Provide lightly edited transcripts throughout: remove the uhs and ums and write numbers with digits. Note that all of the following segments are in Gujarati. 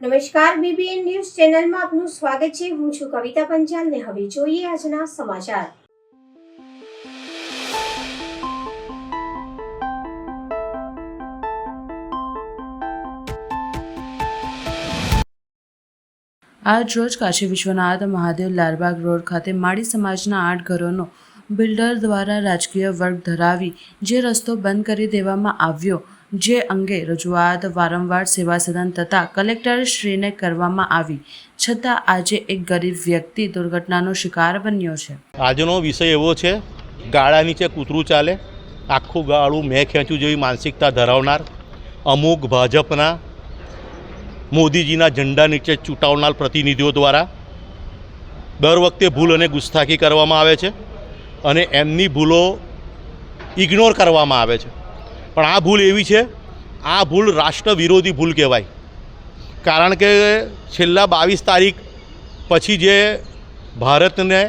નમસ્કાર, બીબીએન ન્યૂઝ ચેનલમાં આપનું સ્વાગત છે। હું છું કવિતા પંચાલ ને હવે જોઈએ આજના સમાચાર। આજ રોજ કાશી વિશ્વનાથ મહાદેવ લાલબાગ રોડ ખાતે માળી સમાજના 8 ઘરોનો બિલ્ડર દ્વારા રાજકીય વર્ગ ધરાવી જે રસ્તો બંધ કરી દેવામાં આવ્યો, જે અંગે રજૂઆત વારંવાર સેવા સદન તથા કલેક્ટરશ્રીને કરવામાં આવી, છતાં આજે એક ગરીબ વ્યક્તિ દુર્ઘટનાનો શિકાર બન્યો છે। આજનો વિષય એવો છે, ગાળા નીચે કૂતરું ચાલે, આખું ગાળું મેં ખેંચ્યું જેવી માનસિકતા ધરાવનાર અમુક ભાજપના મોદીજીના ઝંડા નીચે ચૂંટાવનાર પ્રતિનિધિઓ દ્વારા દર વખતે ભૂલ અને ગુસ્તાખી કરવામાં આવે છે અને એમની ભૂલો ઇગ્નોર કરવામાં આવે છે। પણ આ ભૂલ એવી છે, આ ભૂલ રાષ્ટ્ર વિરોધી ભૂલ કહેવાય। કારણ કે છેલ્લા 22 તારીખ પછી જે ભારતને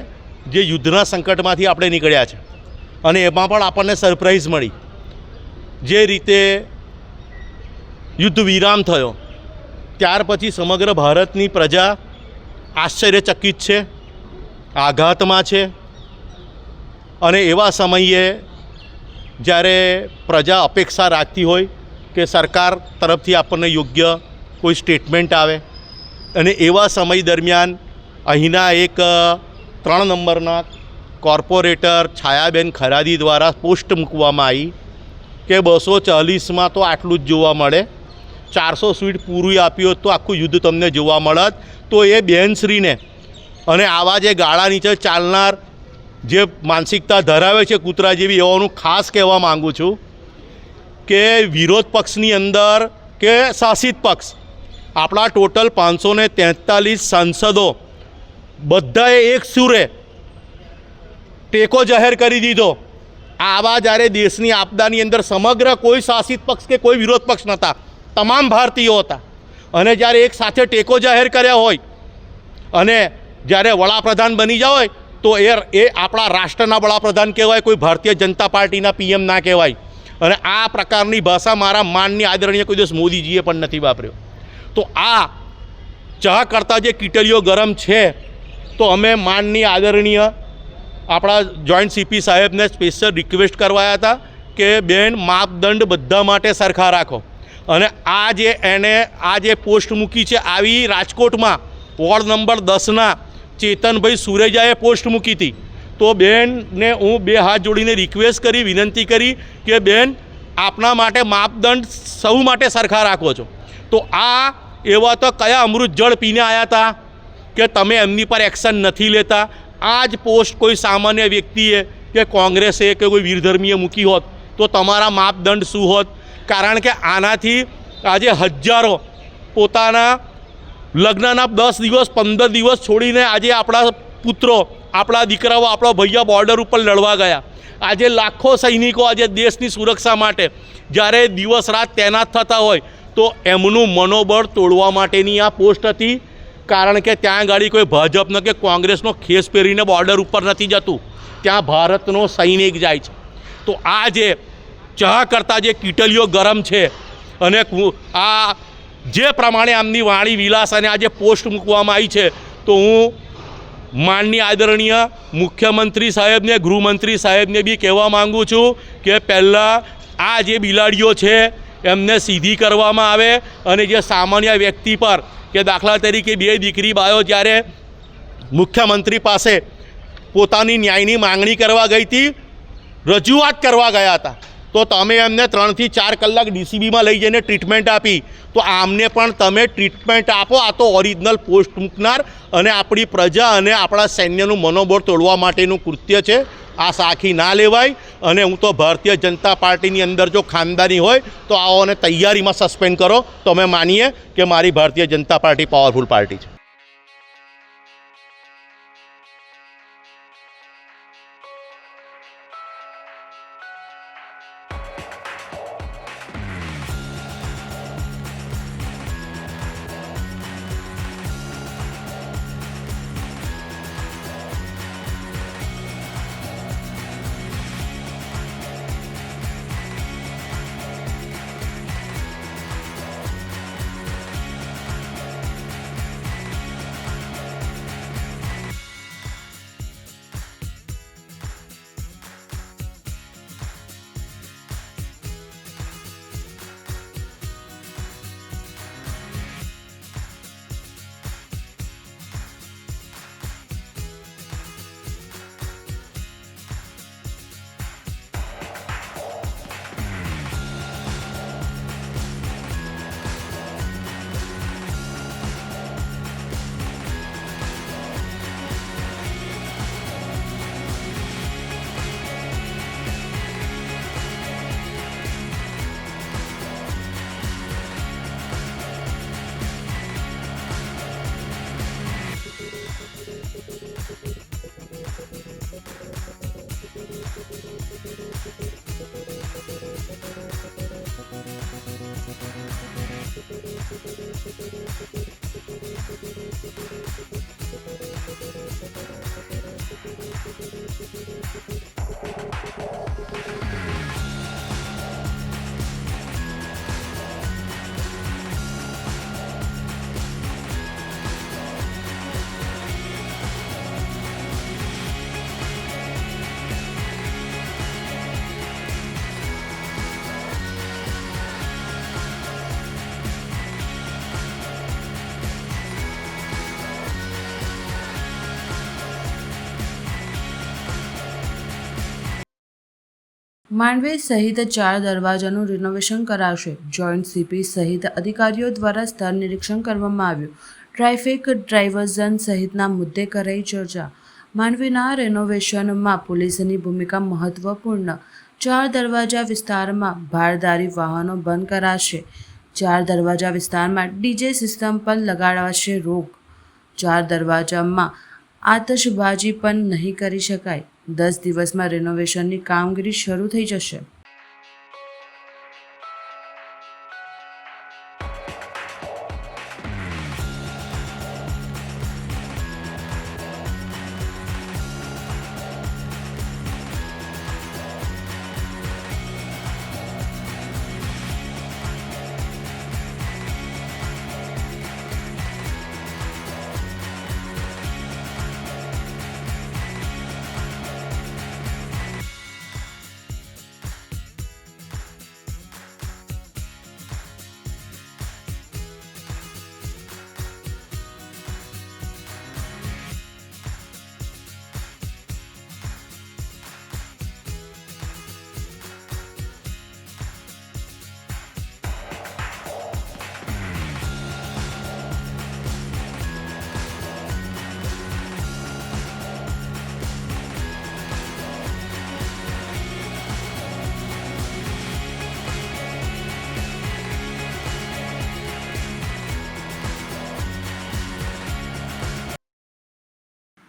જે યુદ્ધના સંકટમાંથી આપણે નીકળ્યા છે અને એમાં પણ આપણને સરપ્રાઈઝ મળી, જે રીતે યુદ્ધ વિરામ થયો ત્યાર પછી સમગ્ર ભારતની પ્રજા આશ્ચર્યચકિત છે, આઘાતમાં છે અને એવા સમયે જ્યારે પ્રજા અપેક્ષા રાખતી હોય કે સરકાર તરફથી આપણને યોગ્ય કોઈ સ્ટેટમેન્ટ આવે અને એવા સમય દરમિયાન અહીંના એક 3 નંબરના કોર્પોરેટર છાયાબેન ખરાદી દ્વારા પોસ્ટ મૂકવામાં આવી કે 240માં તો આટલું જ જોવા મળે, 400 સ્વીટ પૂરું આપ્યું તો આખું યુદ્ધ તમને જોવા મળત। તો એ બહેનશ્રીને અને આવા જે ગાળા નીચે ચાલનાર જે માનસિકતા ધરાવે છે કૂતરા જેવી, એવાનું ખાસ કહેવા માગું છું કે વિરોધ પક્ષની અંદર કે શાસિત પક્ષ આપણા ટોટલ 543 સાંસદો બધાએ એક સુરે ટેકો જાહેર કરી દીધો। આવા જ્યારે દેશની આપદાની અંદર સમગ્ર કોઈ શાસિત પક્ષ કે કોઈ વિરોધ પક્ષ નહોતા, તમામ ભારતીયો હતા અને જ્યારે એક સાથે ટેકો જાહેર કર્યા હોય અને જ્યારે વડાપ્રધાન બની જાય હોય તો એ આપણા રાષ્ટ્રના વડાપ્રધાન કહેવાય, કોઈ ભારતીય જનતા પાર્ટીના પીએમ ના કહેવાય। અને આ પ્રકારની ભાષા મારા માનની આદરણીય કોઈ દિવસ મોદીજીએ પણ નથી વાપર્યો। તો આ ચા કરતાં જે કીટલીઓ ગરમ છે, તો અમે માનની આદરણીય આપણા જોઈન્ટ સીપી સાહેબને સ્પેશિયલ રિક્વેસ્ટ કરવાયા હતા કે બેન માપદંડ બધા માટે સરખા રાખો। અને આ જે પોસ્ટ મૂકી છે આવી રાજકોટમાં વોર્ડ નંબર 10ના ચેતનભાઈ સુરેજાએ પોસ્ટ મૂકી હતી। તો બેનને હું 2 હાથ જોડીને રિક્વેસ્ટ કરી, વિનંતી કરી કે બેન આપના માટે માપદંડ સૌ માટે સરખા રાખો છો। તો આ એવા તો કયા અમૃત જળ પીને આવ્યા હતા કે તમે એમની પર એક્શન નથી લેતા। આ જ પોસ્ટ કોઈ સામાન્ય વ્યક્તિએ કે કોંગ્રેસે કે કોઈ વીરધર્મીએ મૂકી હોત તો તમારા માપદંડ શું હોત? કારણ કે આનાથી આજે હજારો પોતાના લગ્નના 10 દિવસ 15 દિવસ છોડીને આજે આપણા પુત્રો, આપણા દીકરાઓ, આપણા ભૈયા બોર્ડર ઉપર લડવા ગયા। આજે લાખો સૈનિકો આજે દેશની સુરક્ષા માટે જ્યારે દિવસ રાત તૈનાત થતા હોય તો એમનું મનોબળ તોડવા માટેની આ પોસ્ટ હતી। કારણ કે ત્યાં ગાડી કોઈ ભાજપનો કે કોંગ્રેસનો ખેસ પહેરીને બોર્ડર ઉપર નથી જતું, ત્યાં ભારતનો સૈનિક જાય છે। તો આ જે ચા કરતાં જે કીટલીઓ ગરમ છે અને આ જે પ્રમાણે આમની વાણી વિલાસ અને આ જે પોસ્ટ મૂકવામાં આવી છે, તો હું માનની આદરણીય મુખ્યમંત્રી સાહેબને, ગૃહમંત્રી સાહેબને બી કહેવા માગું છું કે પહેલાં આ જે બિલાડીઓ છે એમને સીધી કરવામાં આવે અને જે સામાન્ય વ્યક્તિ પર કે દાખલા તરીકે 2 દીકરી બાયો જ્યારે મુખ્યમંત્રી પાસે પોતાની ન્યાયની માંગણી કરવા ગઈ હતી, રજૂઆત કરવા ગયા હતા, તો તમે એમને 3 થી 4 કલાક ડીસીબીમાં લઈ જઈને ટ્રીટમેન્ટ આપી। તો આમને પણ તમે ટ્રીટમેન્ટ આપો। આ તો ઓરિજિનલ પોસ્ટ મૂકનાર અને આપણી પ્રજા અને આપણા સૈન્યનું મનોબળ તોડવા માટેનું કૃત્ય છે। આ સાખી ના લેવાય અને હું તો ભારતીય જનતા પાર્ટીની અંદર જો ખાનદાની હોય તો આઓને તૈયારીમાં સસ્પેન્ડ કરો, તો અમે માનીએ કે મારી Bharatiya Janata party powerful party છે। માંડવી સહિત 4 દરવાજાનું રિનોવેશન કરાશે. જોઈન્ટ સીપી સહિત અધિકારીઓ દ્વારા સ્થળ નિરીક્ષણ કરવામાં આવ્યું. ટ્રાફિક ડાયવર્ઝન સહિતના મુદ્દે કરાઈ ચર્ચા. માંડવીના રેનોવેશનમાં પોલીસની ભૂમિકા મહત્વપૂર્ણ. 4 દરવાજા વિસ્તારમાં ભારદારી વાહનો બંધ કરાશે. 4 દરવાજા વિસ્તારમાં ડીજે સિસ્ટમ પર લગાડાશે રોક. 4 દરવાજામાં આતશબાજી પણ નહીં કરી શકાય. 10 દિવસમાં રેનોવેશનની કામગીરી શરૂ થઈ જશે.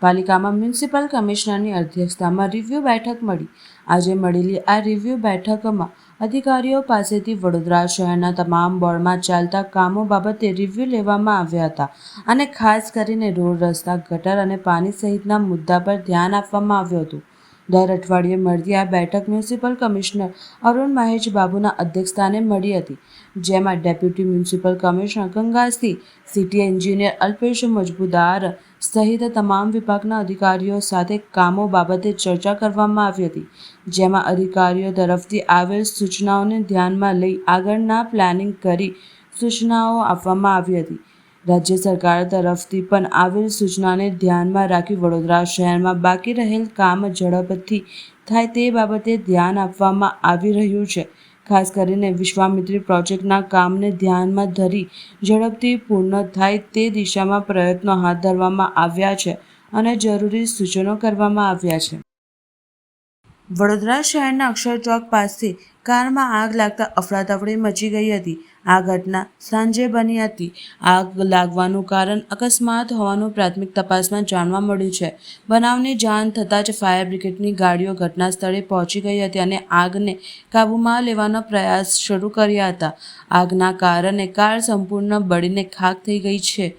પાલિકામાં મ્યુનિસિપલ કમિશનરની અધ્યક્ષતામાં રિવ્યૂ બેઠક મળી. આજે મળેલી આ રિવ્યૂ બેઠકમાં અધિકારીઓ પાસેથી વડોદરા શહેરના તમામ વોર્ડમાં ચાલતા કામો બાબતે રિવ્યૂ લેવામાં આવ્યા હતા અને ખાસ કરીને રોડ, રસ્તા, ગટર અને પાણી સહિતના મુદ્દા પર ધ્યાન આપવામાં આવ્યું હતું. દર અઠવાડિયે મળતી આ બેઠક મ્યુનિસિપલ કમિશનર અરુણ મહેશ બાબુના અધ્યક્ષસ્થાને મળી હતી, જેમાં deputy municipal commissioner Gangasingh, city engineer Alpesh Majmudar સહિત તમામ વિભાગના અધિકારીઓ સાથે કામો બાબતે ચર્ચા કરવામાં આવી હતી, જેમાં અધિકારીઓ તરફથી આવેલ સૂચનાઓને ધ્યાનમાં લઈ આગળના પ્લાનિંગ કરી સૂચનાઓ આપવામાં આવી હતી. રાજ્ય સરકાર તરફથી પણ આવેલ સૂચનાને ધ્યાનમાં રાખી વડોદરા શહેરમાં બાકી રહેલ કામ ઝડપથી થાય તે બાબતે ધ્યાન આપવામાં આવી રહ્યું છે. ખાસ કરીને વિશ્વામિત્રી પ્રોજેક્ટના કામને ધ્યાનમાં ધરી ઝડપથી પૂર્ણ થાય તે દિશામાં પ્રયત્નો હાથ ધરવામાં આવ્યા છે અને જરૂરી સૂચનો કરવામાં આવ્યા છે. વડોદરા શહેરના અક્ષર ચોક પાસે કારમાં આગ લાગતા અફરાતફરી મચી ગઈ હતી. આ ઘટના સાંજે બની હતી. આગ લાગવાનું કારણ અકસ્માત હોવાનું પ્રાથમિક તપાસમાં જાણવા મળ્યું છે. બનાવની જાણ થતાં જ ફાયર બ્રિગેડની ગાડીઓ ઘટના સ્થળે પહોંચી ગઈ હતી અને આગને કાબૂમાં લેવાનો પ્રયાસ શરૂ કર્યા હતા. આગના કારણે કાર સંપૂર્ણ બળીને ખાખ થઈ ગઈ છે.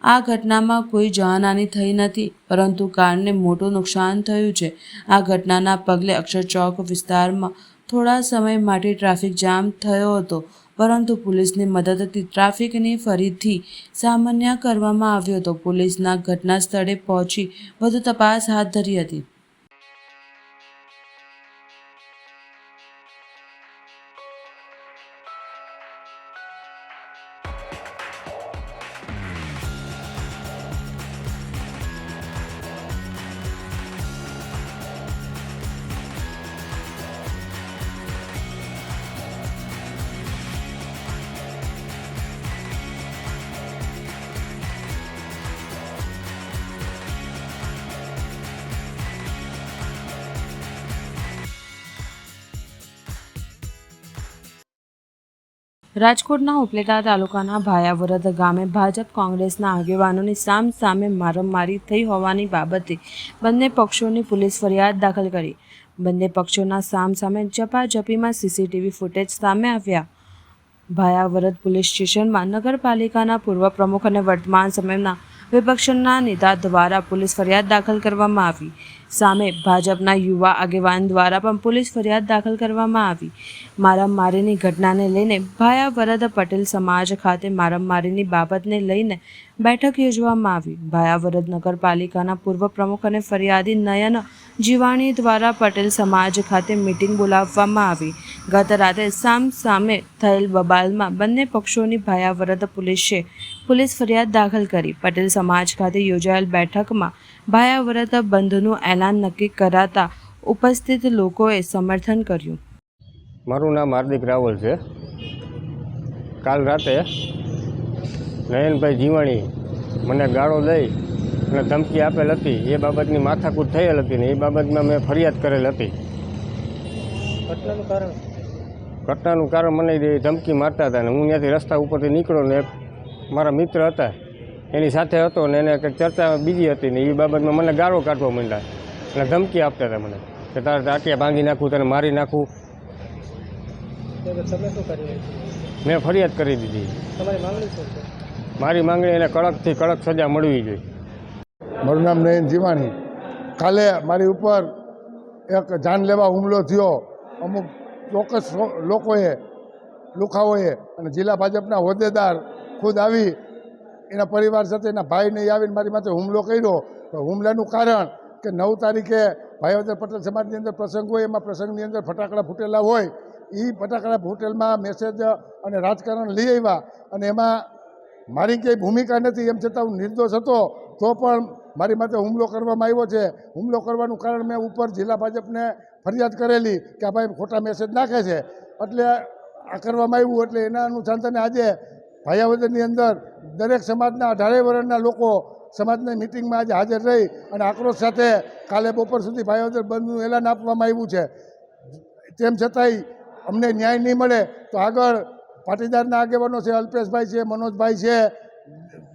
આ ઘટનામાં કોઈ જાનહાનિ થઈ નથી, પરંતુ કારને મોટું નુકસાન થયું છે. આ ઘટનાના પગલે અક્ષર ચોક વિસ્તારમાં થોડા સમય માટે ટ્રાફિક જામ થયો હતો, પરંતુ પોલીસની મદદથી ટ્રાફિકને ફરીથી સામાન્ય કરવામાં આવ્યો હતો. પોલીસના ઘટના સ્થળે પહોંચી વધુ તપાસ હાથ ધરી હતી. રાજકોટના ઉપલેટા તાલુકાના ભાયાવરદ ગામે ભાજપ કોંગ્રેસના આગેવાનોની સામસામે મારામારી થઈ હોવાની બાબતે બંને પક્ષોની પોલીસ ફરિયાદ દાખલ કરી. બંને પક્ષોના સામસામે ઝપાઝપીમાં સીસીટીવી ફૂટેજ સામે આવ્યા. ભાયાવરદ પોલીસ સ્ટેશનમાં નગરપાલિકાના પૂર્વ પ્રમુખ અને વર્તમાન સમયના વિપક્ષના નેતા દ્વારા પોલીસ ફરિયાદ દાખલ કરવામાં આવી. સામે ભાજપના યુવા આગેવાન દ્વારા પણ પોલીસ ફરિયાદ દાખલ કરવામાં આવી. મારામારીની ઘટનાને લઈને ભાયાવરદ પટેલ સમાજ ખાતે મારામારીની બાબતને લઈને બેઠક યોજવામાં આવી. ભાયાવરદ નગરપાલિકાના પૂર્વ પ્રમુખ અને ફરિયાદી નયન જીવાણી દ્વારા પટેલ સમાજ ખાતે મીટિંગ બોલાવવામાં આવી. ગત રાતે સામે થયેલ બબાલમાં બંને પક્ષોની ભાયાવરદ પોલીસે પોલીસ ફરિયાદ દાખલ કરી. પટેલ સમાજ ખાતે યોજાયેલ બેઠકમાં ભાયાવરદ બંધનું એલાન નક્કી કરાતા ઉપસ્થિત લોકોએ સમર્થન કર્યું. મારું નામ હાર્દિક રાવલ છે. કાલ રાતે નયનભાઈ જીવાણી મને ગાળો દઈ અને ધમકી આપેલ હતી. એ બાબતની માથાકૂટ થયેલ હતી ને એ બાબતમાં મેં ફરિયાદ કરેલ હતી. ઘટનાનું કારણ મને એ ધમકી મારતા હતા ને હું ત્યાંથી રસ્તા ઉપરથી નીકળ્યો ને મારા મિત્ર હતા એની સાથે હતો ને એને કંઈક ચર્ચા બીજી હતી ને એ બાબતમાં મને ગાળો કાઢવા માંડ્યા અને ધમકી આપતા હતા મને કે તારે ટાટિયા ભાંગી નાખું, તને મારી નાખું. મેં ફરિયાદ કરી દીધી. મારી માંગણી એને કડકથી કડક સજા મળવી જોઈએ. મારું નામ નયન જીવાણી. કાલે મારી ઉપર એક જાનલેવા હુમલો થયો અમુક ચોક્કસ લોકોએ, લુખાઓએ, અને જિલ્લા ભાજપના હોદ્દેદાર ખુદ આવી એના પરિવાર સાથે એના ભાઈને આવીને મારી માથે હુમલો કર્યો. તો હુમલાનું કારણ કે 9 તારીખે ભાઈવદર પટેલ સમાજની અંદર પ્રસંગ હોય, એમાં પ્રસંગની અંદર ફટાકડા ફૂટેલા હોય. એ ફટાકડા ફૂટેલમાં મેસેજ અને રાજકારણ લઈ આવ્યા અને એમાં મારી કંઈ ભૂમિકા નથી. એમ છતાં હું નિર્દોષ હતો તો પણ મારી માથે હુમલો કરવામાં આવ્યો છે. હુમલો કરવાનું કારણ મેં ઉપર જિલ્લા ભાજપને ફરિયાદ કરેલી કે આ ભાઈ ખોટા મેસેજ નાખે છે, એટલે આ કરવામાં આવ્યું. એટલે એના અનુસંધાને આજે ભાયાવદરની અંદર દરેક સમાજના 18 વર્ષના લોકો સમાજની મિટિંગમાં આજે હાજર રહી અને આક્રોશ સાથે કાલે બપોર સુધી ભાયાવદર બંધનું એલાન આપવામાં આવ્યું છે. તેમ છતાંય અમને ન્યાય નહીં મળે તો આગળ પાટીદારના આગેવાનો છે, અલ્પેશભાઈ છે, મનોજભાઈ છે,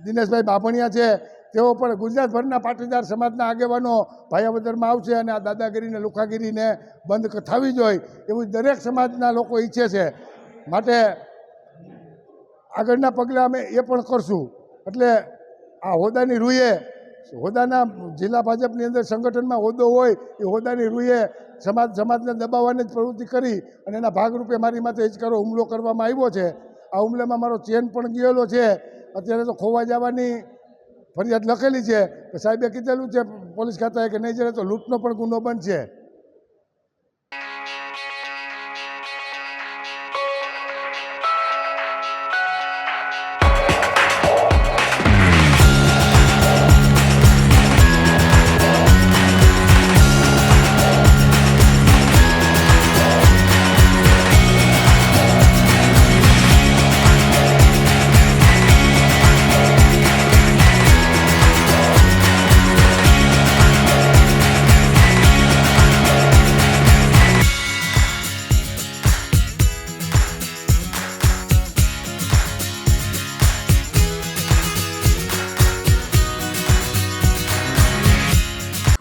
દિનેશભાઈ બાભણિયા છે, તેઓ પણ ગુજરાતભરના પાટીદાર સમાજના આગેવાનો ભાયાવદરમાં આવશે અને આ દાદાગીરીને લુખાગીરીને બંધ થવી જોઈએ એવું દરેક સમાજના લોકો ઈચ્છે છે. માટે આગળના પગલાં અમે એ પણ કરશું. એટલે આ હોદ્દાની રૂએ, હોદ્દાના જિલ્લા ભાજપની અંદર સંગઠનમાં હોદ્દો હોય એ હોદ્દાની રૂએ સમાજને દબાવવાની જ પ્રવૃત્તિ કરી અને એના ભાગરૂપે મારી માથે હિચકારો હુમલો કરવામાં આવ્યો છે. આ હુમલામાં મારો ચેન પણ ગયેલો છે. અત્યારે તો ખોવા જવાની ફરિયાદ લખેલી છે. સાહેબે કીધેલું છે પોલીસ ખાતાએ કે નહીં જડે તો લૂંટનો પણ ગુનો બનશે.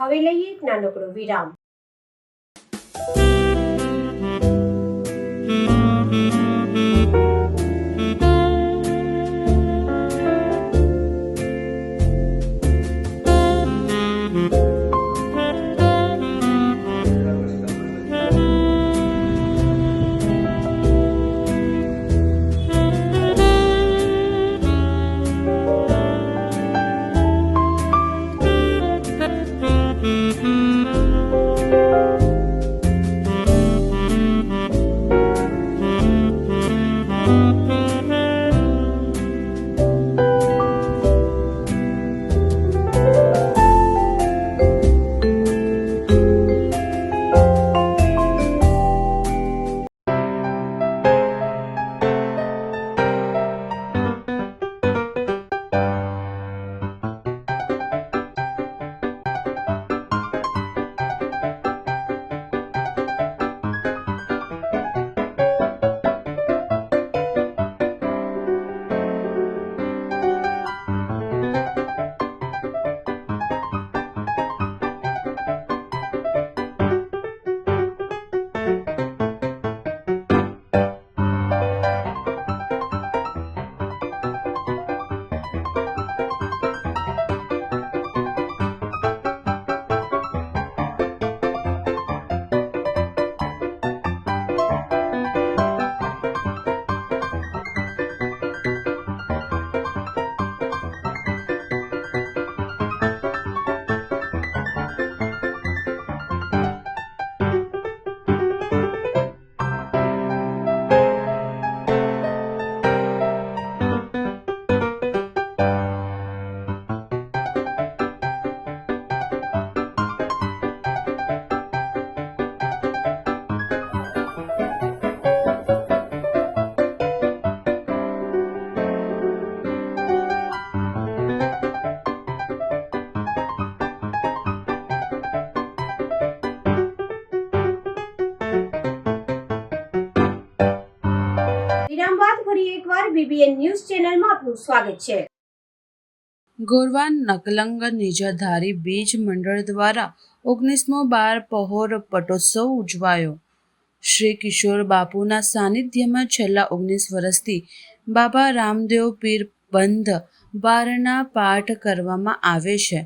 હવે લઈએ એક નાનકડો વિરામ. ફરી એકવાર BBN ન્યૂઝ ચેનલમાં આપનું સ્વાગત છે. ગોરવા નકલંગ નિજાધારી બીજ મંડળ દ્વારા 19મો બાર પહોર પટોત્સવ ઉજવાયો. શ્રી કિશોર બાપુના સાનિધ્યમાં છેલ્લા 19 વર્ષથી બાબા રામદેવ પીર બંધ બારના પાઠ કરવામાં આવે છે,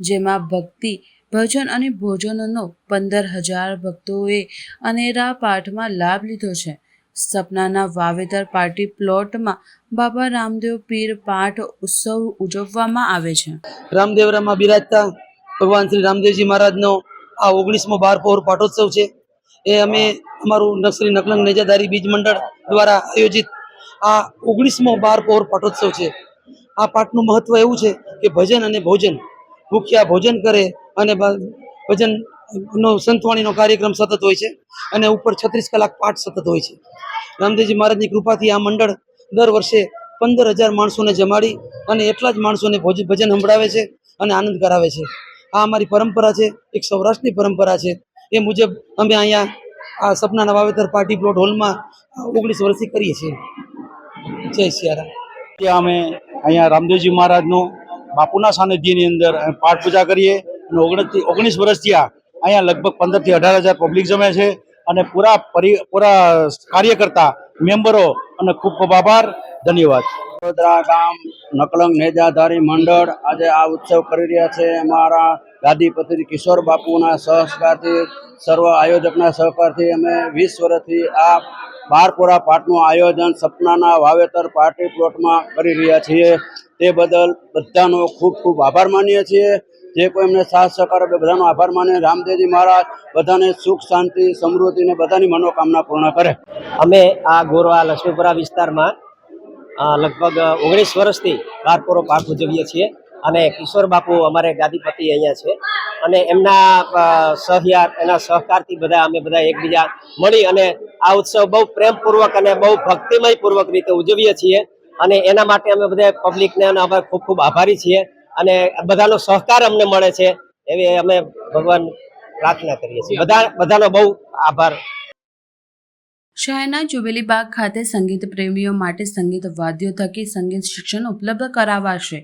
જેમાં ભક્તિ, ભજન અને ભોજનનો 15,000 ભક્તોએ અનેરા પાઠમાં લાભ લીધો છે. સપનાના વાવેતર પાર્ટી પ્લોટમાં બાબા રામદેવ પીર પાઠ ઉત્સવ ઉજવવામાં આવે છે. રામદેવરામાં બિરાજતા ભગવાન શ્રી રામદેવજી મહારાજનો આ 19મો બાર પહોર પાઠોત્સવ છે. એ અમે અમારું શ્રી નકલંગ નેજાધારી બીજ મંડળ દ્વારા આયોજિત આ 19મો બાર પહોર પાઠોત્સવ છે. આ પાઠનું મહત્વ એવું છે કે ભજન અને ભોજન, ભૂખ્યા ભોજન કરે અને ભજનનો સંતવાણીનો કાર્યક્રમ સતત હોય છે અને ઉપર 36 કલાક પાઠ સતત હોય છે. રામદેવજી મહારાજની કૃપાથી આ મંડળ દર વર્ષે 15,000 માણસોને જમાડી અને એટલા જ માણસોને ભજન સંભળાવે છે અને આનંદ કરાવે છે. આ અમારી પરંપરા છે, એક સૌરાષ્ટ્રની પરંપરા છે. એ મુજબ અમે અહીંયા આ સપનાના વાવેતર પાર્ટી પ્લોટ હોલમાં 19 વર્ષથી કરીએ છીએ. જય સિયારામ. અમે અહીંયા રામદેવજી મહારાજનું બાપુના સાનિધ્યની અંદર પાઠ પૂજા કરીએ અને 19 વર્ષથી અહીંયા લગભગ 15,000 થી 18,000 પબ્લિક જમે છે અને પૂરા કાર્યકર્તા મેમ્બરો અને ખૂબ ખૂબ આભાર. ધન્યવાદ. વડોદરા ગામ નકલંગ નેજાધારી મંડળ આજે આ ઉત્સવ કરી રહ્યા છે. અમારા ગાદીપતિ કિશોર બાપુના સહકારથી, સર્વ આયોજકના સહકારથી અમે 20 વર્ષથી આ બારપોરા પાઠનું આયોજન સપનાના વાવેતર પાર્ટી પ્લોટમાં કરી રહ્યા છીએ. તે બદલ બધાનો ખૂબ ખૂબ આભાર માનીએ છીએ. જે કોઈ એમને સાથ સહકાર આપે બધાનો આભાર માને. રામદેવજી મહારાજ બધાને સુખ, શાંતિ, સમૃદ્ધિ ને બધાની મનોકામના પૂર્ણ કરે. અમે આ ગોરવા લક્ષ્મીપુરા વિસ્તારમાં લગભગ 19 વર્ષથી બારપોરો પાઠ ઉજવીએ છીએ અને કિશોર બાપુ અમારે ગાદીપતિ અહીંયા છે અને એમના એના સહકારથી અમે બધા એકબીજા મળી અને આ ઉત્સવ બહુ પ્રેમપૂર્વક અને બહુ ભક્તિમય પૂર્વક રીતે ઉજવીએ છીએ અને એના માટે અમે બધા પબ્લિકને અમે ખૂબ ખૂબ આભારી છીએ અને બધાનો સહકાર અમને મળે છે એવી અમે ભગવાન પ્રાર્થના કરીએ છીએ. બધાનો બહુ આભાર. શહેરના જુબેલી બાગ ખાતે સંગીત પ્રેમીઓ માટે સંગીત વાદ્યો થકી સંગીત શિક્ષણ ઉપલબ્ધ કરાવાશે.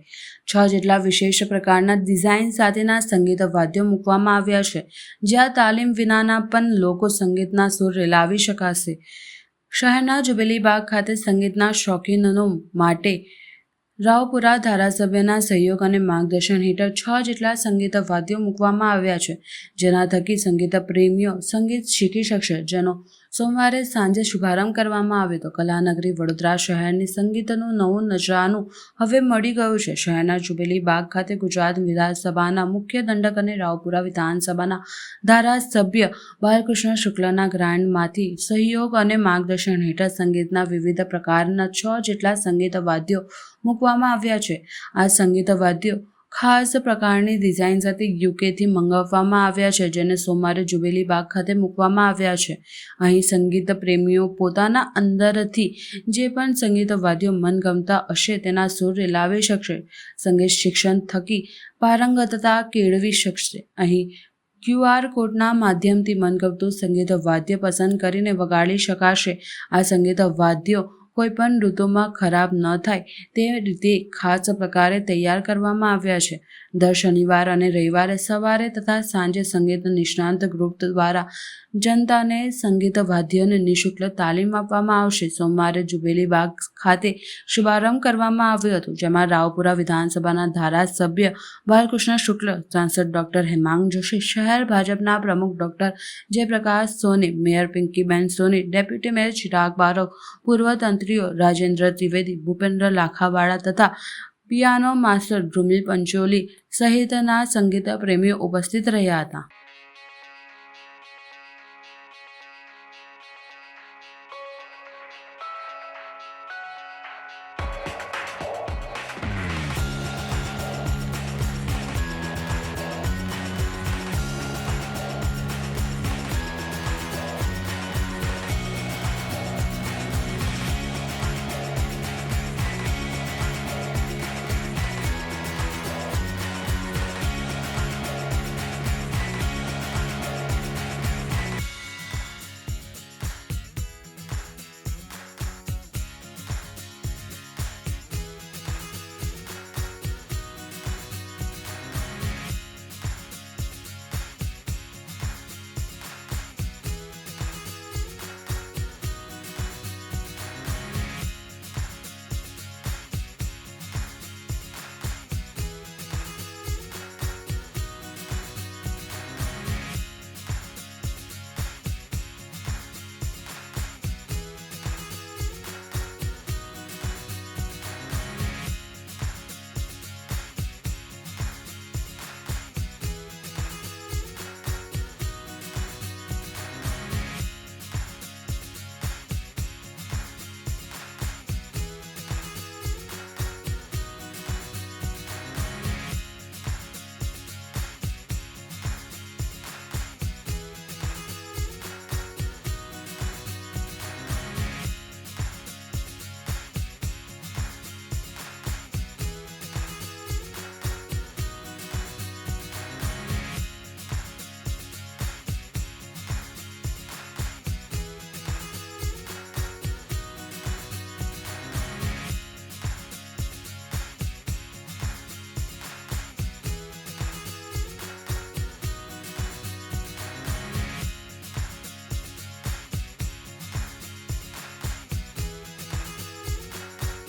6 જેટલા વિશેષ પ્રકારના ડિઝાઇન સાથેના સંગીત વાદ્યો મૂકવામાં આવ્યા છે, જ્યાં તાલીમ વિનાના પણ લોકો સંગીતના સૂર રેલાવી શકાશે. શહેરના જુબેલી બાગ ખાતે સંગીતના શોખીનો માટે રાવપુરા ધારાસભ્યના સહયોગ અને માર્ગદર્શન હેઠળ 6 જેટલા સંગીત વાદ્યો મૂકવામાં આવ્યા છે, જેના થકી સંગીત પ્રેમીઓ સંગીત શીખી શકશે, જેનો સોમવારે સાંજે શુભારંભ કરવામાં આવ્યો હતો. કલાનગરી વડોદરા શહેરની સંગીતનું નવું નજરાનું હવે મળી ગયું છે. શહેરના જુબેલી બાગ ખાતે ગુજરાત વિધાનસભાના મુખ્ય દંડક અને રાવપુરા વિધાનસભાના ધારાસભ્ય બાલકૃષ્ણ શુક્લના ગ્રાન્ટમાંથી સહયોગ અને માર્ગદર્શન હેઠળ સંગીતના વિવિધ પ્રકારના 6 જેટલા સંગીત વાદ્યો મૂકવામાં આવ્યા છે. આ સંગીત વાદ્યો ખાસ પ્રકારની ડિઝાઇન સાથે યુકેથી મંગાવવામાં આવ્યા છે, જેને સોમવારે જુબેલી બાગ ખાતે મૂકવામાં આવ્યા છે. અહીં સંગીત પ્રેમીઓ પોતાના અંદરથી જે પણ સંગીત વાદ્યો મનગમતા હશે તેના સૂર રેલાવી શકશે, સંગીત શિક્ષણ થકી પારંગતતા કેળવી શકશે. અહીં QR કોડના માધ્યમથી મનગમતું સંગીત વાદ્ય પસંદ કરીને વગાડી શકાશે. આ સંગીત વાદ્યો કોઈપણ ઋતુમાં ખરાબ ન થાય તે રીતે ખાસ પ્રકારે તૈયાર કરવામાં આવ્યા છે. દર શનિવાર અને રવિવારે સવારે તથા સાંજે સંગીત નિષ્ણાંત ગ્રુપ દ્વારા જનતાને સંગીત વાદ્યોની નિઃશુલ્ક તાલીમ આપવામાં આવશે. સોમવારે જુબેલી બાગ ખાતે શુભારંભ કરવામાં આવ્યો હતો, જેમાં રાવપુરા વિધાનસભાના ધારાસભ્ય બાલકૃષ્ણ શુક્લ, સાંસદ ડોક્ટર હેમાંગ જોશી, શહેર ભાજપના પ્રમુખ ડોક્ટર જયપ્રકાશ સોની, મેયર પિંકીબેન સોની, ડેપ્યુટી મેયર ચિરાગ બારોટ, પૂર્વ તંત્રીઓ રાજેન્દ્ર ત્રિવેદી, ભૂપેન્દ્ર લાખાવાળા તથા પિયાનો માસ્ટર ધ્રુમિલ પંચોલી સહિતના સંગીત પ્રેમીઓ ઉપસ્થિત રહ્યા હતા.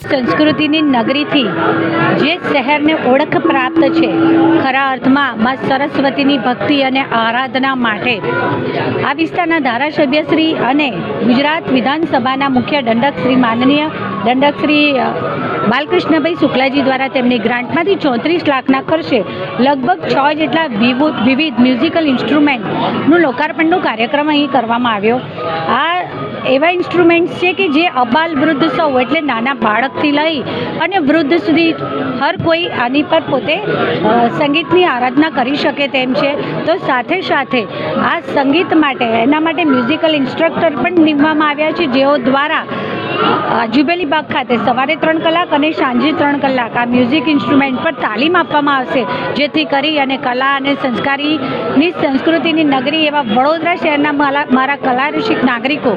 સંસ્કૃતિની નગરીથી જે શહેરને ઓળખ પ્રાપ્ત છે ખરા અર્થમાં માં સરસ્વતીની ભક્તિ અને આરાધના માટે, આ વિસ્તારના ધારાસભ્ય શ્રી અને ગુજરાત વિધાનસભાના મુખ્ય દંડક શ્રી માનનીય દંડક શ્રી બાલકૃષ્ણભાઈ શુક્લાજી દ્વારા તેમની ગ્રાન્ટમાંથી 34 લાખના ખર્ચે લગભગ 6 જેટલા વિવિધ મ્યુઝિકલ ઇન્સ્ટ્રુમેન્ટનું લોકાર્પણનો કાર્યક્રમ અહીં કરવામાં આવ્યો. આ એવા ઇન્સ્ટ્રુમેન્ટ્સ છે કે જે અબાલ વૃદ્ધ સૌ એટલે નાના બાળકથી લઈ અને વૃદ્ધ સુધી હર કોઈ આની પર પોતે સંગીતની આરાધના કરી શકે તેમ છે. તો સાથે સાથે આ સંગીત માટે એના માટે મ્યુઝિકલ ઇન્સ્ટ્રક્ટર પણ નીમવામાં આવ્યા છે, જેઓ દ્વારા જુબેલી બાગ ખાતે સવારે 3 કલાક અને સાંજે 3 કલાક આ મ્યુઝિક ઇન્સ્ટ્રુમેન્ટ પર તાલીમ આપવામાં આવશે, જેથી કરી અને કલા અને સંસ્કારીની સંસ્કૃતિની નગરી એવા વડોદરા શહેરના મારા કલા રસિક નાગરિકો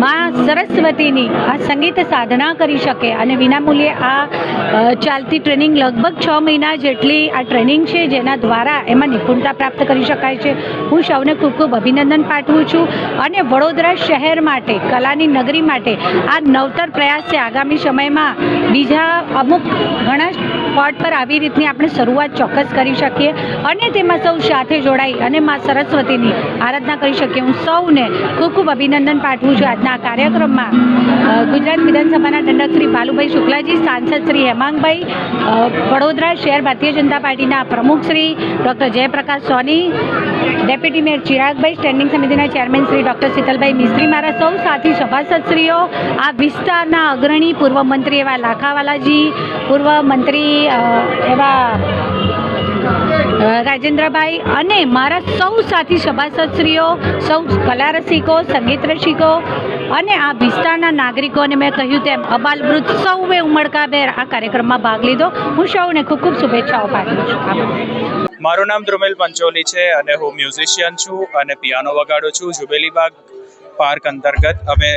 માં સરસ્વતીની આ સંગીત સાધના કરી શકે. અને વિનામૂલ્યે આ ચાલતી ટ્રેનિંગ લગભગ 6 મહિના જેટલી આ ટ્રેનિંગ છે, જેના દ્વારા એમાં નિપુણતા પ્રાપ્ત કરી શકાય છે. હું સૌને ખૂબ ખૂબ અભિનંદન પાઠવું છું અને વડોદરા શહેર માટે, કલાની નગરી માટે આ નવતર પ્રયાસ છે. આગામી સમયમાં બીજા અમુક ઘણા સ્પોટ પર આવી રીતની આપણે શરૂઆત ચોક્કસ કરી શકીએ અને તેમાં સૌ સાથે જોડાઈ અને માં સરસ્વતીની આરાધના કરી શકીએ. હું સૌને ખૂબ ખૂબ અભિનંદન પાઠવું છું. આજના આ કાર્યક્રમમાં ગુજરાત વિધાનસભાના દંડક શ્રી બાલુભાઈ શુક્લાજી, સાંસદ શ્રી હેમાંગભાઈ, વડોદરા શહેર ભારતીય જનતા પાર્ટીના પ્રમુખ શ્રી ડૉક્ટર જયપ્રકાશ સોની, ડેપ્યુટી મેયર ચિરાગભાઈ, સ્ટેન્ડિંગ સમિતિના ચેરમેન શ્રી ડૉક્ટર શીતલભાઈ મિસ્ત્રી, મારા સૌ સાથી સભાસદશ્રીઓ, આ વિસ્તારના અગ્રણી પૂર્વ મંત્રી એવા લાખાવાલાજી, પૂર્વ મંત્રી એવા રાજેન્દ્રભાઈ અને મારા સૌ સાથી સભાસદશ્રીઓ, સૌ કલા રસિકો, સંગીત રસિકો અને આ વિસ્તારના નાગરિકોને મેં કહ્યું તેમ અબાલવૃદ્ધ સૌએ ઉમળકાભેર આ કાર્યક્રમમાં ભાગ લીધો. હું સૌને ખૂબ ખૂબ શુભેચ્છાઓ પાઠવું છું. મારું નામ ધ્રુમેલ પંચોલી છે અને હું મ્યુઝિશિયન છું અને પિયાનો વગાડું છું. જુબેલી બાગ પાર્ક અંતર્ગત અમે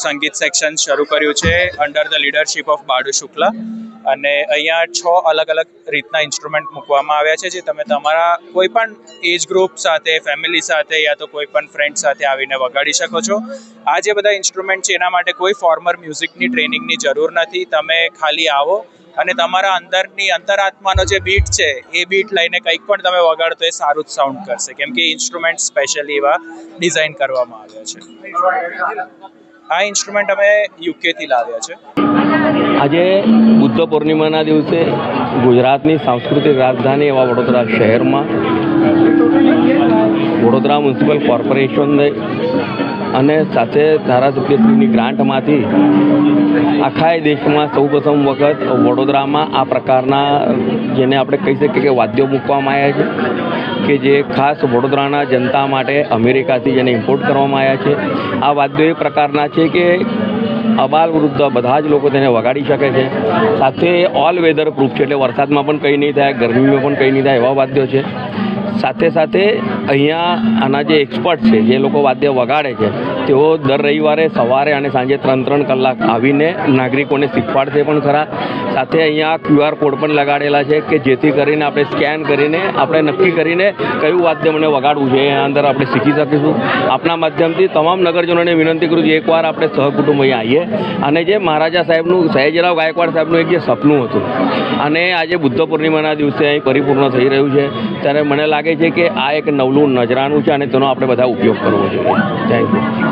સંગીત સેક્શન શરૂ કર્યું છે under the leadership of Balu Shukla, અને અહીંયા 6 અલગ અલગ રીતના ઇન્સ્ટ્રુમેન્ટ મૂકવામાં આવ્યા છે, જે તમે તમારા કોઈ પણ એજ ગ્રુપ સાથે, ફેમિલી સાથે યા તો કોઈ પણ ફ્રેન્ડ સાથે આવીને વગાડી શકો છો. આ જે બધા ઇન્સ્ટ્રુમેન્ટ છે એના માટે કોઈ ફોર્મર મ્યુઝિકની ટ્રેનિંગની જરૂર નથી. તમે ખાલી આવો અને તમારા અંદરની અંતરાત્માનો જે બીટ છે એ બીટ લઈને કંઈક પણ તમે વગાડો તો એ સારું જ સાઉન્ડ કરશે, કેમ કે ઇન્સ્ટ્રુમેન્ટ સ્પેશિયલી એવા ડિઝાઇન કરવામાં આવ્યા છે. આ ઇન્સ્ટ્રુમેન્ટ અમે યુકેથી લાવ્યા છે. આજે બુદ્ધ પૂર્ણિમાના દિવસે ગુજરાતની સાંસ્કૃતિક રાજધાની એવા વડોદરા શહેરમાં વડોદરા મ્યુનિસિપલ કોર્પોરેશન અને સાથે ધારાસભ્યશ્રીની ગ્રાન્ટમાંથી આખા દેશમાં સૌપ્રથમ વખત વડોદરામાં આ પ્રકારના, જેને આપણે કહી શકીએ કે વાદ્યો મૂકવામાં આવ્યા છે, કે જે ખાસ વડોદરાના જનતા માટે અમેરિકાથી જેને ઇમ્પોર્ટ કરવામાં આવ્યા છે. આ વાદ્યો એ પ્રકારના છે કે અબાલ વૃદ્ધ બધા જ લોકો તેને વગાડી શકે છે. સાથે ઓલ વેધર પ્રૂફ છે, એટલે વરસાદમાં પણ કંઈ નહીં થાય, ગરમીમાં પણ કંઈ નહીં થાય એવા વાદ્યો છે. સાથે સાથે અહીંયા આના જે એક્સપર્ટ છે, જે લોકો વાદ્ય વગાડે છે, તેઓ દર રવિવારે સવારે અને સાંજે 3-3 કલાક આવીને નાગરિકોને શીખવાડશે પણ ખરા. સાથે અહીંયા QR કોડ પણ લગાડેલા છે કે જેથી કરીને આપણે સ્કેન કરીને આપણે નક્કી કરીને કયું વાદ્ય મને વગાડવું છે એના અંદર આપણે શીખી શકીશું. આપણા માધ્યમથી તમામ નગરજનોને વિનંતી કરું છું, એકવાર આપણે સહકુટુંબ અહીંયા આવીએ. અને જે મહારાજા સાહેબનું, સયાજીરાવ ગાયકવાડ સાહેબનું એક જે સપનું હતું અને આજે બુદ્ધ પૂર્ણિમાના દિવસે અહીં પરિપૂર્ણ થઈ રહ્યું છે, ત્યારે મને લાગે છે કે આ એક નવલું નજરાનું છે અને તેનો આપણે બધા ઉપયોગ કરવો જોઈએ. Thank you.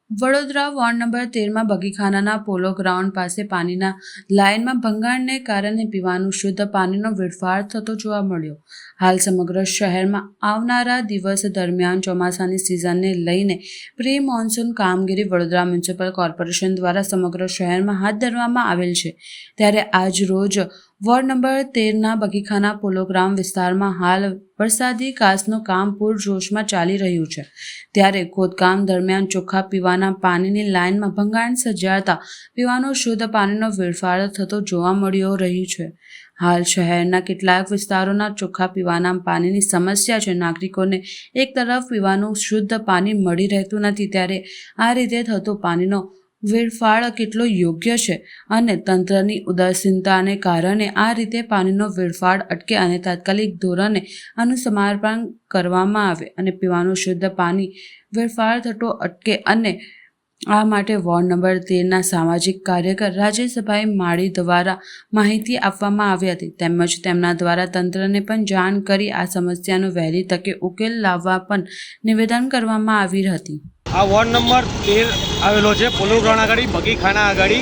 Vadodara ward number 13માં બગીખાનાના પોલો ગ્રાઉન્ડ પાસે પાણીના લાઇનમાં ભંગાણને કારણે પીવાનું શુદ્ધ પાણીનો વેડફાટ થતો જોવા મળ્યો. હાલ સમગ્ર શહેરમાં આવનારા દિવસ દરમિયાન ચોમાસાની સિઝનને લઈને પ્રી મોન્સૂન કામગીરી વડોદરા મ્યુનિસિપલ કોર્પોરેશન દ્વારા સમગ્ર શહેરમાં હાથ ધરવામાં આવેલ છે. ત્યારે આજ રોજ વોર્ડ નંબર 13ના બગીખાના પોલોગ્રામ વિસ્તારમાં હાલ વરસાદી કાસનું કામ પૂરજોશમાં ચાલી રહ્યું છે. ત્યારે ખોદકામ દરમિયાન ચોખ્ખા પીવાના પાણીની લાઇનમાં ભંગાણ સર્જાતા પીવાનું શુદ્ધ પાણીનો વેડફાટ થતો જોવા મળ્યો રહ્યું છે. હાલ શહેરના કેટલાક વિસ્તારોના ચોખ્ખા પીવાના પાણીની સમસ્યા છે. નાગરિકોને એક તરફ પીવાનું શુદ્ધ પાણી મળી રહેતું નથી, ત્યારે આ રીતે થતો પાણીનો વેડફાળ કેટલો યોગ્ય છે અને તંત્રની ઉદાસીનતાને કારણે આ રીતે પાણીનો વેડફાળ અટકે અને તાત્કાલિક ધોરણે આનું સમારકામ કરવામાં આવે અને પીવાનું શુદ્ધ પાણી વેડફાળ થતો અટકે અને આ માટે વોર્ડ નંબર 13ના સામાજિક કાર્યકર રાજેશભાઈ માળી દ્વારા માહિતી આપવામાં આવી હતી તેમજ તેમના દ્વારા તંત્રને પણ જાણ કરી આ સમસ્યાનો વહેલી તકે ઉકેલ લાવવા પણ નિવેદન કરવામાં આવી હતી. આ વોર્ડ નંબર 13 આવેલો છે પોલુગ્રાઉન્ડ આગળ બગીખાના આગળ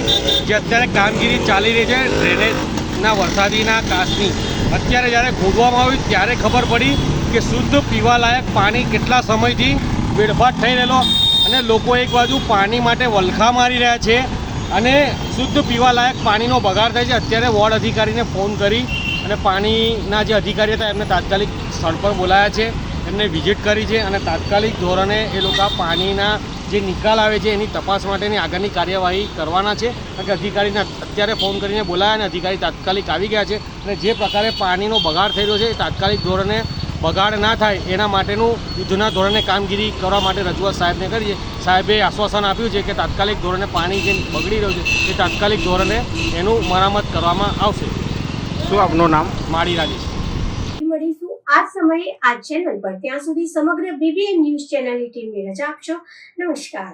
જે અત્યારે કામગીરી ચાલી રહી છે ડ્રેનેજના વરસાદીના કાચની. અત્યારે જ્યારે ખોદવામાં આવ્યું ત્યારે ખબર પડી કે શુદ્ધ પીવાલાયક પાણી કેટલા સમયથી વેડફાટ થઈ રહેલો અને લોકો એક બાજુ પાણી માટે વલખા મારી રહ્યા છે અને શુદ્ધ પીવાલાયક પાણીનો બગાડ થાય છે. અત્યારે વોર્ડ અધિકારીને ફોન કરી અને પાણીના જે અધિકારી હતા એમને તાત્કાલિક સ્થળ પર બોલાયા છે, એમને વિઝિટ કરી છે અને તાત્કાલિક ધોરણે એ લોકો પાણીના જે નિકાલ આવે છે એની તપાસ માટેની આગળની કાર્યવાહી કરવાના છે. કારણ કે અધિકારીને અત્યારે ફોન કરીને બોલાયા અને અધિકારી તાત્કાલિક આવી ગયા છે અને જે પ્રકારે પાણીનો બગાડ થઈ રહ્યો છે એ તાત્કાલિક ધોરણે બગાડ ના થાય એના માટેનું યુદ્ધના ધોરણે કામગીરી કરવા માટે રજૂઆત સાહેબને કરી છે. સાહેબે આશ્વાસન આપ્યું છે કે તાત્કાલિક ધોરણે પાણી જે બગડી રહ્યું છે એ તાત્કાલિક ધોરણે એનું મરામત કરવામાં આવશે. શું આપનું નામ? માળી રાજેશ. મળીશું આ સમયે આ ચેનલ પર. ત્યાં સુધી સમગ્ર BBN ન્યૂઝ ચેનલની ટીમને રજા આપશો. નમસ્કાર.